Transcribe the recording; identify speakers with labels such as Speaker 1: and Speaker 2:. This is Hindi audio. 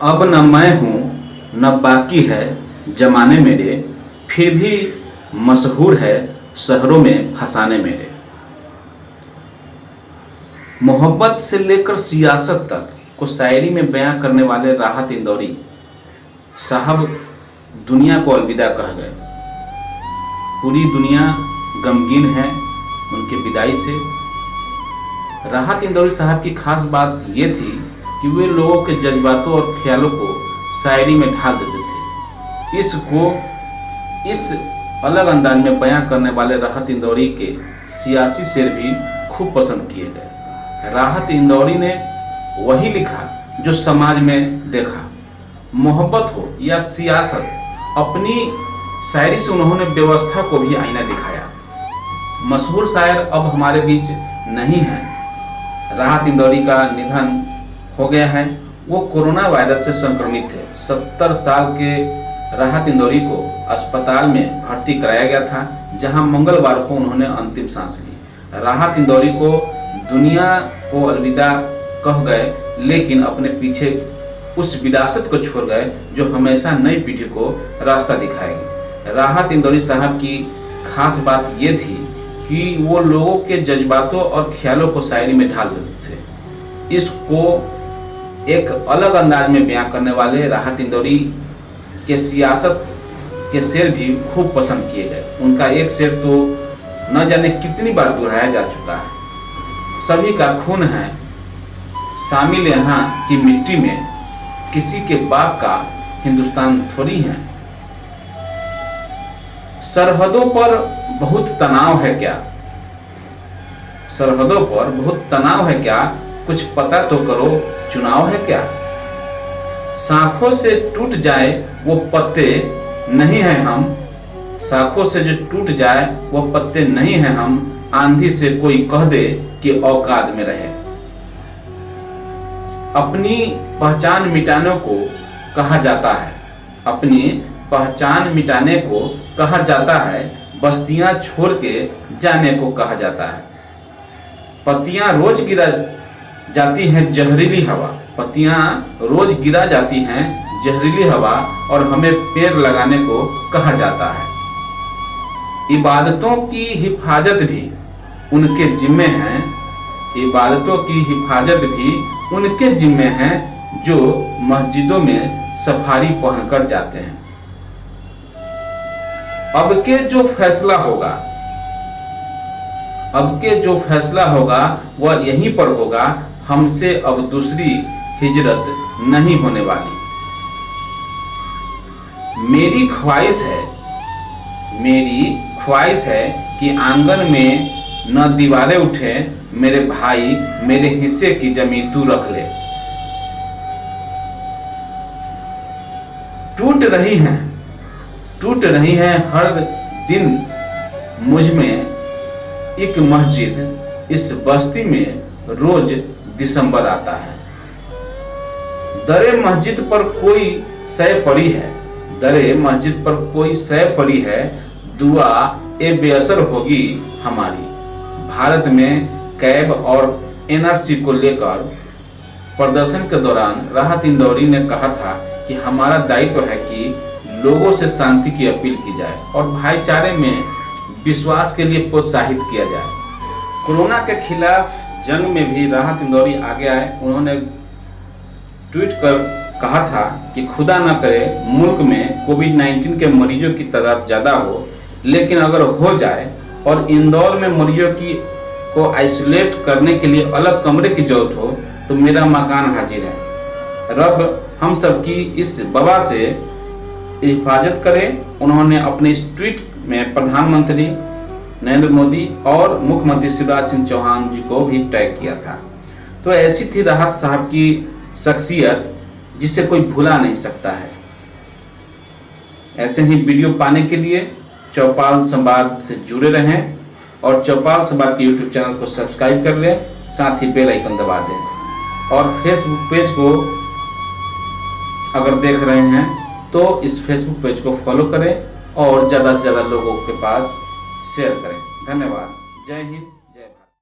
Speaker 1: अब न मैं हूँ न बाकी है जमाने मेरे, फिर भी मशहूर है शहरों में फसाने मेरे। मोहब्बत से लेकर सियासत तक को शायरी में बयां करने वाले राहत इंदौरी साहब दुनिया को अलविदा कह गए। पूरी दुनिया गमगीन है उनके विदाई से। राहत इंदौरी साहब की खास बात ये थी कि वे लोगों के जज्बातों और ख्यालों को शायरी में ढाल देते थे। इसको इस अलग अंदाज में बयां करने वाले राहत इंदौरी के सियासी शेर भी खूब पसंद किए गए। राहत इंदौरी ने वही लिखा जो समाज में देखा। मोहब्बत हो या सियासत, अपनी शायरी से उन्होंने व्यवस्था को भी आईना दिखाया। मशहूर शायर अब हमारे बीच नहीं है। राहत इंदौरी का निधन हो गया है। वो कोरोना वायरस से संक्रमित थे। 70 साल के राहत इंदौरी को अस्पताल में भर्ती कराया गया था, जहां मंगलवार को उन्होंने अंतिम सांस ली। राहत इंदौरी को दुनिया को अलविदा कह गए, लेकिन अपने पीछे उस विरासत को छोड़ गए जो हमेशा नई पीढ़ी को रास्ता दिखाएगी। राहत इंदौरी साहब की खास बात यह थी कि वो लोगों के जज्बातों और ख्यालों को शायरी में ढाल देते थे। इसको एक अलग अंदाज में बयां करने वाले राहत इंदौरी के सियासत के शेर भी खूब पसंद किए गए। उनका एक शेर तो न जाने कितनी बार दोहराया जा चुका है। सभी का खून है शामिल यहाँ की मिट्टी में, किसी के बाप का हिंदुस्तान थोड़ी है। सरहदों पर बहुत तनाव है क्या, सरहदों पर बहुत तनाव है क्या, कुछ पता तो करो चुनाव है क्या। शाखों से टूट जाए वो पत्ते नहीं हैं हम, शाखों से जो टूट जाए वो पत्ते नहीं हैं हम, आंधी से कोई कह दे कि औकात में रहे। अपनी पहचान मिटाने को कहा जाता है, अपनी पहचान मिटाने को कहा जाता है, बस्तियां छोड़ के जाने को कहा जाता है। पत्तियां रोज गिरा जाती हैं जहरीली हवा, पत्तियां रोज गिरा जाती हैं जहरीली हवा, और हमें पेड़ लगाने को कहा जाता है। इबादतों की हिफाजत भी उनके जिम्मे है, इबादतों की हिफाजत भी उनके जिम्मे है जो मस्जिदों में सफारी पहनकर जाते हैं। अब के जो फैसला होगा, अब के जो फैसला होगा वह यहीं पर होगा, हमसे अब दूसरी हिजरत नहीं होने वाली। मेरी ख्वाहिश है, मेरी ख्वाहिश है कि आंगन में न दीवारें उठे, मेरे भाई मेरे हिस्से की जमीन तू रख ले। टूट रही है हर दिन मुझ में एक मस्जिद, इस बस्ती में रोज दिसंबर आता है। दरे मस्जिद पर कोई सै पड़ी है, दरे मस्जिद पर कोई सै पड़ी है, दुआ ए बेअसर होगी हमारी। भारत में कैब और एनआरसी को लेकर प्रदर्शन के दौरान राहत इंदौरी ने कहा था कि हमारा दायित्व है कि लोगों से शांति की अपील की जाए और भाईचारे में विश्वास के लिए प्रोत्साहित किया जाए। कोरोना के खिलाफ जंग में भी राहत इंदौरी आगे आए। उन्होंने ट्वीट कर कहा था कि खुदा न करे मुल्क में कोविड-19 के मरीजों की तादाद ज़्यादा हो, लेकिन अगर हो जाए और इंदौर में मरीजों को आइसोलेट करने के लिए अलग कमरे की जरूरत हो, तो मेरा मकान हाजिर है। रब हम सब की इस वबा से हिफाजत करे। उन्होंने अपने इस ट्वीट में प्रधानमंत्री नरेंद्र मोदी और मुख्यमंत्री शिवराज सिंह चौहान जी को भी टैग किया था। तो ऐसी थी राहत साहब की शख्सियत जिसे कोई भुला नहीं सकता है। ऐसे ही वीडियो पाने के लिए चौपाल संवाद से जुड़े रहें और चौपाल संवाद के यूट्यूब चैनल को सब्सक्राइब कर लें, साथ ही बेल आइकन दबा दें। और फेसबुक पेज को अगर देख रहे हैं तो इस फेसबुक पेज को फॉलो करें और ज़्यादा से ज़्यादा लोगों के पास शेयर करें। धन्यवाद। जय हिंद।